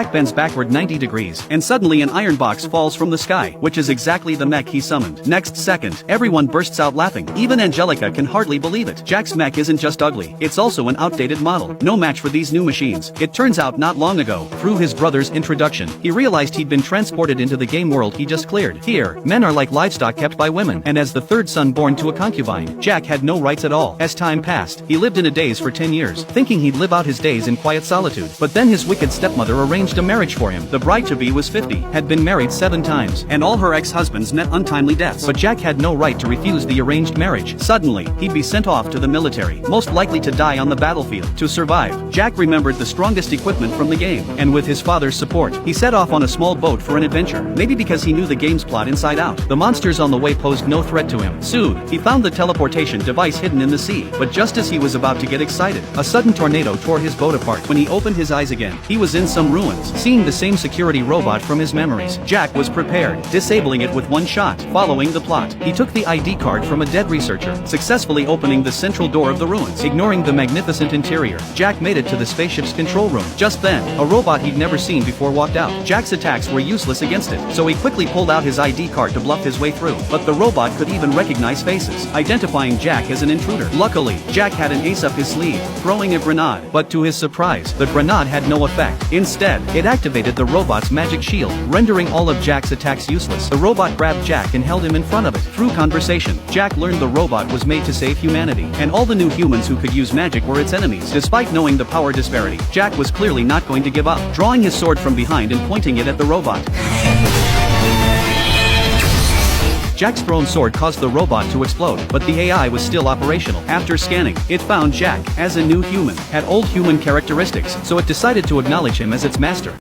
Jack bends backward 90 degrees, and suddenly an iron box falls from the sky, which is exactly the mech he summoned. Next second, everyone bursts out laughing. Even Angelica can hardly believe it. Jack's mech isn't just ugly, it's also an outdated model. No match for these new machines. It turns out not long ago, through his brother's introduction, he realized he'd been transported into the game world he just cleared. Here, men are like livestock kept by women, and as the third son born to a concubine, Jack had no rights at all. As time passed, he lived in a daze for 10 years, thinking he'd live out his days in quiet solitude. But then his wicked stepmother arranged a marriage for him. The bride-to-be was 50, had been married 7 times, and all her ex-husbands met untimely deaths. But Jack had no right to refuse the arranged marriage. Suddenly, he'd be sent off to the military, most likely to die on the battlefield. To survive, Jack remembered the strongest equipment from the game, and with his father's support, he set off on a small boat for an adventure. Maybe because he knew the game's plot inside out. The monsters on the way posed no threat to him. Soon, he found the teleportation device hidden in the sea, but just as he was about to get excited, a sudden tornado tore his boat apart. When he opened his eyes again, he was in some ruins, seeing the same security robot from his memories. Jack was prepared, disabling it with one shot. Following the plot, he took the ID card from a dead researcher, successfully opening the central door of the ruins. Ignoring the magnificent interior, Jack made it to the spaceship's control room. Just then, a robot he'd never seen before walked out. Jack's attacks were useless against it, so he quickly pulled out his ID card to bluff his way through. But the robot could even recognize faces, identifying Jack as an intruder. Luckily, Jack had an ace up his sleeve, throwing a grenade. But to his surprise, the grenade had no effect. Instead, it activated the robot's magic shield, rendering all of Jack's attacks useless. The robot grabbed Jack and held him in front of it. Through conversation, Jack learned the robot was made to save humanity, and all the new humans who could use magic were its enemies. Despite knowing the power disparity, Jack was clearly not going to give up, drawing his sword from behind and pointing it at the robot. Jack's thrown sword caused the robot to explode, but the AI was still operational. After scanning, it found Jack, as a new human, had old human characteristics, so it decided to acknowledge him as its master.